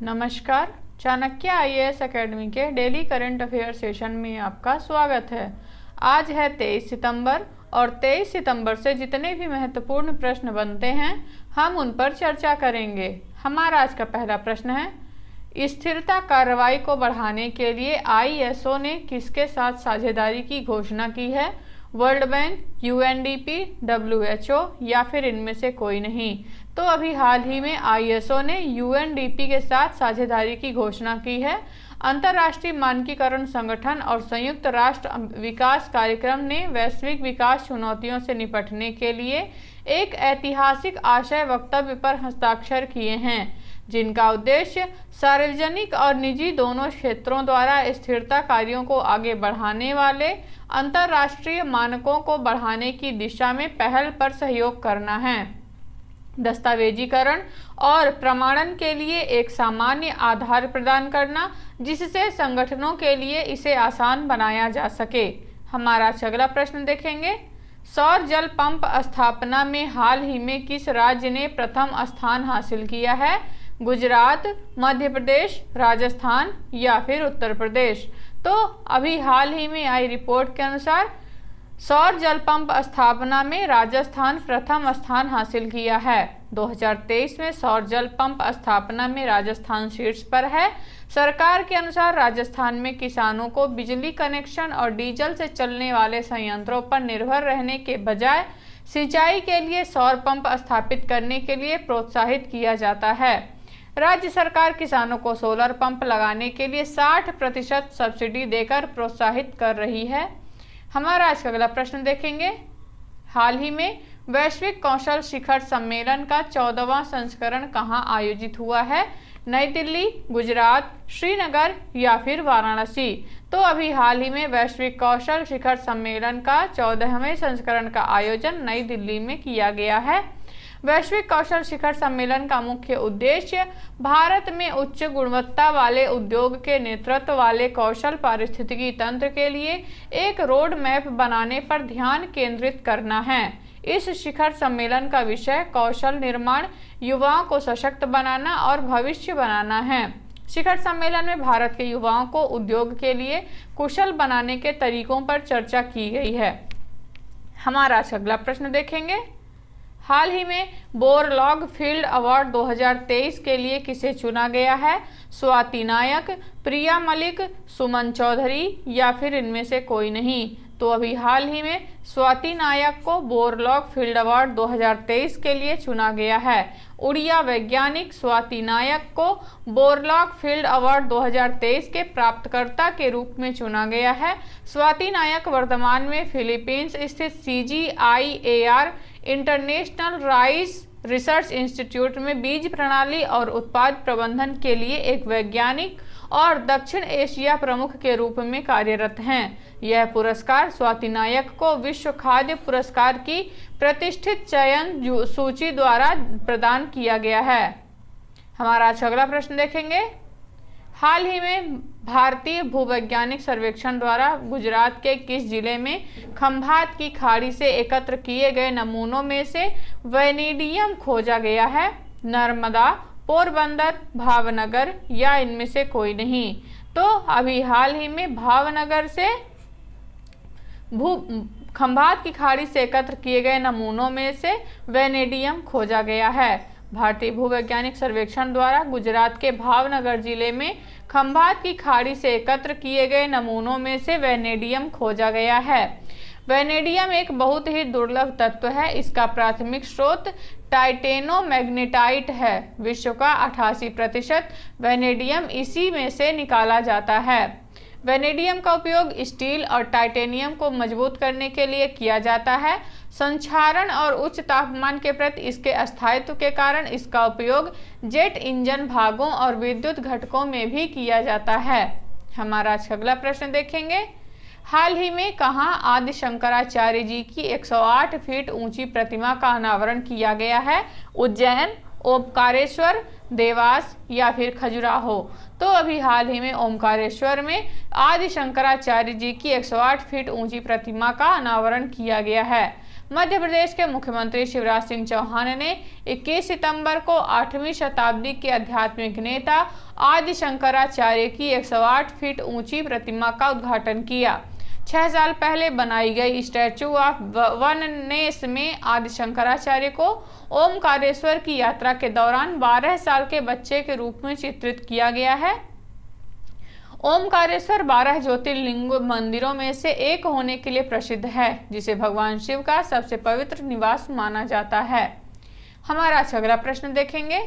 नमस्कार। Chanakya IAS academy के daily current affair session में आपका स्वागत है। आज है 23 सितंबर और 23 सितंबर से जितने भी महत्वपूर्ण प्रश्न बनते हैं हम उन पर चर्चा करेंगे। हमारा आज का पहला प्रश्न है, स्थिरता कार्रवाई को बढ़ाने के लिए आईएसओ ने किसके साथ साझेदारी की घोषणा की है? वर्ल्ड बैंक, यूएनडीपी, डब्ल्यूएचओ या फिर इनमें से कोई नहीं। तो अभी हाल ही में आईएसओ ने यूएनडीपी के साथ साझेदारी की घोषणा की है। अंतर्राष्ट्रीय मानकीकरण संगठन और संयुक्त राष्ट्र विकास कार्यक्रम ने वैश्विक विकास चुनौतियों से निपटने के लिए एक ऐतिहासिक आशय वक्तव्य पर हस्ताक्षर किए हैं, जिनका उद्देश्य सार्वजनिक और निजी दोनों क्षेत्रों द्वारा स्थिरता कार्यों को आगे बढ़ाने वाले अंतर्राष्ट्रीय मानकों को बढ़ाने की दिशा में पहल पर सहयोग करना है। दस्तावेजीकरण और प्रमाणन के लिए एक सामान्य आधार प्रदान करना, जिससे संगठनों के लिए इसे आसान बनाया जा सके। हमारा अगला प्रश्न देखेंगे, सौर जल पंप स्थापना में हाल ही में किस राज्य ने प्रथम स्थान हासिल किया है? गुजरात, मध्य प्रदेश, राजस्थान या फिर उत्तर प्रदेश। तो अभी हाल ही में आई रिपोर्ट के अनुसार सौर जल पंप स्थापना में राजस्थान प्रथम स्थान हासिल किया है। 2023 में सौर जल पंप स्थापना में राजस्थान शीर्ष पर है। सरकार के अनुसार राजस्थान में किसानों को बिजली कनेक्शन और डीजल से चलने वाले संयंत्रों पर निर्भर रहने के बजाय सिंचाई के लिए सौर पंप स्थापित करने के लिए प्रोत्साहित किया जाता है। राज्य सरकार किसानों को सोलर पंप लगाने के लिए 60% सब्सिडी देकर प्रोत्साहित कर रही है। हमारा आज का अगला प्रश्न देखेंगे, हाल ही में वैश्विक कौशल शिखर सम्मेलन का 14वां संस्करण कहां आयोजित हुआ है? नई दिल्ली, गुजरात, श्रीनगर या फिर वाराणसी। तो अभी हाल ही में वैश्विक कौशल शिखर सम्मेलन का 14वें संस्करण का आयोजन नई दिल्ली में किया गया है। वैश्विक कौशल शिखर सम्मेलन का मुख्य उद्देश्य भारत में उच्च गुणवत्ता वाले उद्योग के नेतृत्व वाले कौशल पारिस्थितिकी तंत्र के लिए एक रोड मैप बनाने पर ध्यान केंद्रित करना है। इस शिखर सम्मेलन का विषय कौशल निर्माण, युवाओं को सशक्त बनाना और भविष्य बनाना है। शिखर सम्मेलन में भारत के युवाओं को उद्योग के लिए कुशल बनाने के तरीकों पर चर्चा की गई है। हमारा अगला प्रश्न देखेंगे, हाल ही में बोरलॉग फील्ड अवार्ड 2023 के लिए किसे चुना गया है? स्वाति नायक, प्रिया मलिक, सुमन चौधरी या फिर इनमें से कोई नहीं। तो अभी हाल ही में स्वाति नायक को बोरलॉग फील्ड अवार्ड 2023 के लिए चुना गया है। उड़िया वैज्ञानिक स्वाति नायक को बोरलॉग फील्ड अवार्ड 2023 के प्राप्तकर्ता के रूप में चुना गया है। स्वाति नायक वर्तमान में फिलीपींस स्थित CGIAR international rice research institute में बीज प्रणाली और उत्पाद प्रबंधन के लिए एक वैज्ञानिक और दक्षिण एशिया प्रमुख के रूप में कार्यरत हैं। यह पुरस्कार स्वाति नायक को विश्व खाद्य पुरस्कार की प्रतिष्ठित चयन सूची द्वारा प्रदान किया गया है। हमारा अगला प्रश्न देखेंगे, हाल ही में भारतीय भूवैज्ञानिक सर्वेक्षण द्वारा गुजरात के किस जिले में खंभात की खाड़ी से एकत्र किए गए नमूनों में से वैनेडियम खोजा गया है? नर्मदा, पोरबंदर, भावनगर या इनमें से कोई नहीं। तो अभी हाल ही में भावनगर से खंभात की खाड़ी से एकत्र किए गए नमूनों में से वैनेडियम खोजा गया है। भारतीय भूवैज्ञानिक सर्वेक्षण द्वारा गुजरात के भावनगर जिले में खंभात की खाड़ी से एकत्र किए गए नमूनों में से वैनेडियम खोजा गया है। वैनेडियम एक बहुत ही दुर्लभ तत्व है। इसका प्राथमिक स्रोत टाइटेनोमैग्नेटाइट है। विश्व का 88% वैनेडियम इसी में से निकाला जाता है। वैनेडियम का उपयोग स्टील और टाइटेनियम को मजबूत करने के लिए किया जाता है। संक्षारण और उच्च तापमान के प्रति इसके अस्थायित्व के कारण इसका उपयोग जेट इंजन भागों और विद्युत घटकों में भी किया जाता है। हमारा अगला प्रश्न देखेंगे, हाल ही में कहां आदि शंकराचार्य जी की 108 फीट ऊंची प्रतिमा का अनावरण किया गया है? उज्जैन, ओमकारेश्वर, देवास या फिर खजुराहो। तो अभी हाल ही में ओमकारेश्वर में आदि शंकराचार्य जी की 108 फीट ऊंची प्रतिमा का अनावरण किया गया है। मध्य प्रदेश के मुख्यमंत्री शिवराज सिंह चौहान ने 21 सितंबर को 8वीं शताब्दी के आध्यात्मिक नेता आदि शंकराचार्य की 108 फीट ऊंची प्रतिमा का उद्घाटन किया। 6 साल पहले बनाई गई स्टैचू ऑफ वननेस में आदि शंकराचार्य को ओमकारेश्वर की यात्रा के दौरान 12 साल के बच्चे के रूप में चित्रित किया गया है। ओमकारेश्वर 12 ज्योतिर्लिंग मंदिरों में से एक होने के लिए प्रसिद्ध है, जिसे भगवान शिव का सबसे पवित्र निवास माना जाता है। हमारा अगला प्रश्न देखेंगे।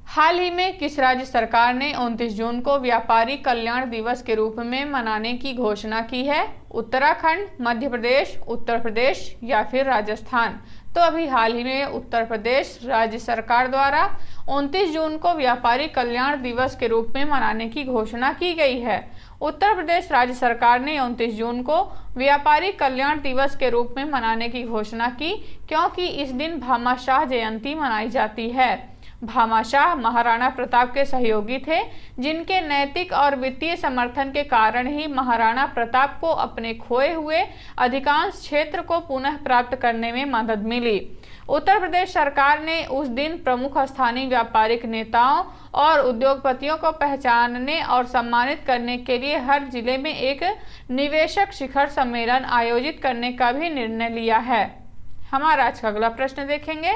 हाल ही में किस राज्य सरकार ने 29 जून को व्यापारी कल्याण दिवस के रूप में मनाने की घोषणा की है? उत्तराखंड, मध्य प्रदेश, उत्तर प्रदेश या फिर राजस्थान? तो अभी हाल ही में उत्तर प्रदेश राज्य सरकार द्वारा 29 जून को व्यापारी कल्याण दिवस के रूप में मनाने की घोषणा की गई है। उत्तर प्रदेश राज्य सरकार ने 29 जून को व्यापारी कल्याण दिवस के रूप में मनाने की घोषणा की, क्योंकि इस दिन भामाशाह जयंती मनाई जाती है। भामाशाह महाराणा प्रताप के सहयोगी थे, जिनके नैतिक और वित्तीय समर्थन के कारण ही महाराणा प्रताप को अपने खोए हुए अधिकांश क्षेत्र को पुनः प्राप्त करने में मदद मिली। उत्तर प्रदेश सरकार ने उस दिन प्रमुख स्थानीय व्यापारिक नेताओं और उद्योगपतियों को पहचानने और सम्मानित करने के लिए हर जिले में एक निवेशक शिखर सम्मेलन आयोजित करने का भी निर्णय लिया है। हमारा आज का अगला प्रश्न देखेंगे।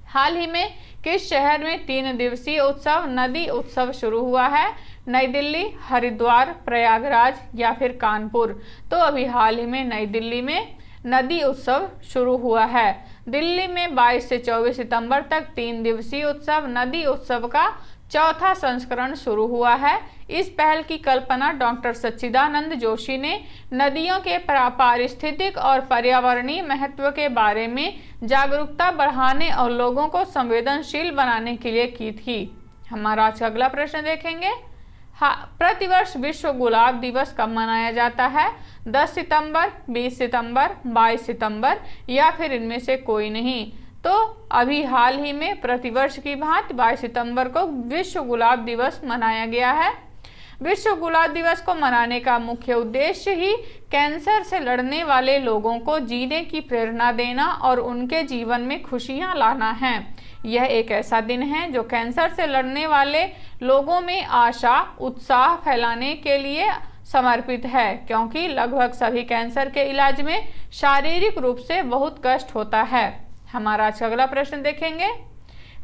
हाल ही में किस शहर में 3 दिवसीय उत्सव नदी उत्सव शुरू हुआ है? नई दिल्ली, हरिद्वार, प्रयागराज या फिर कानपुर? तो अभी हाल ही में नई दिल्ली में नदी उत्सव शुरू हुआ है। दिल्ली में 22 से 24 सितंबर तक 3 दिवसीय उत्सव नदी उत्सव का चौथा संस्करण शुरू हुआ है। इस पहल की कल्पना डॉक्टर सच्चिदानंद जोशी ने नदियों के पारिस्थितिक और पर्यावरणीय महत्व के बारे में जागरूकता बढ़ाने और लोगों को संवेदनशील बनाने के लिए की थी। हमारा आज का अगला प्रश्न देखेंगे। प्रतिवर्ष विश्व गुलाब दिवस कब मनाया जाता है? 10 सितंबर, 20 सितंबर, 22 सितंबर या फिर इनमें से कोई नहीं? तो अभी हाल ही में प्रतिवर्ष की भांति 22 सितंबर को विश्व गुलाब दिवस मनाया गया है। विश्व गुलाब दिवस को मनाने का मुख्य उद्देश्य ही कैंसर से लड़ने वाले लोगों को जीने की प्रेरणा देना और उनके जीवन में खुशियां लाना है। यह एक ऐसा दिन है जो कैंसर से लड़ने वाले लोगों में आशा, उत्साह फैलाने के लिए समर्पित है, क्योंकि लगभग सभी कैंसर के इलाज में शारीरिक रूप से बहुत कष्ट होता है। हमारा आज का अगला प्रश्न देखेंगे।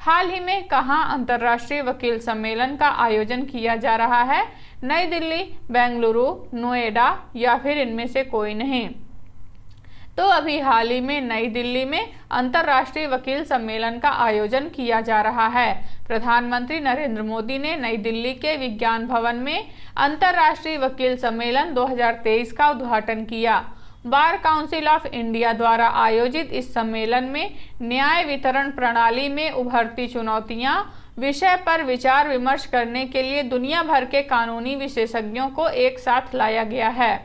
हाल ही में कहाँ अंतर्राष्ट्रीय वकील सम्मेलन का आयोजन किया जा रहा है? नई दिल्ली, बेंगलुरु, नोएडा या फिर इनमें से कोई नहीं? तो अभी हाल ही में नई दिल्ली में अंतर्राष्ट्रीय वकील सम्मेलन का आयोजन किया जा रहा है। प्रधानमंत्री नरेंद्र मोदी ने नई दिल्ली के विज्ञान भवन में अंतर्राष्ट्रीय वकील सम्मेलन 2023 का उद्घाटन किया। बार काउंसिल ऑफ इंडिया द्वारा आयोजित इस सम्मेलन में न्याय वितरण प्रणाली में उभरती चुनौतियां विषय पर विचार विमर्श करने के लिए दुनिया भर के कानूनी विशेषज्ञों को एक साथ लाया गया है।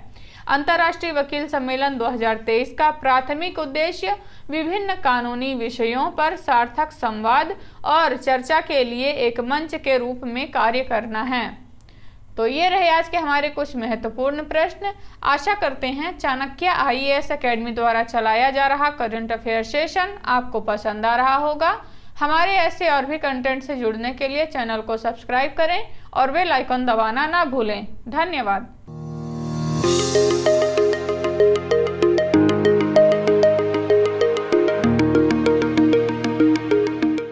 अंतर्राष्ट्रीय वकील सम्मेलन 2023 का प्राथमिक उद्देश्य विभिन्न कानूनी विषयों पर सार्थक संवाद और चर्चा के लिए एक मंच के रूप में कार्य करना है। तो ये रहे आज के हमारे कुछ महत्वपूर्ण प्रश्न। आशा करते हैं चाणक्य IAS एकेडमी द्वारा चलाया जा रहा करंट अफेयर सेशन आपको पसंद आ रहा होगा। हमारे ऐसे और भी कंटेंट से जुड़ने के लिए चैनल को सब्सक्राइब करें और बेल आइकन दबाना ना भूलें। धन्यवाद।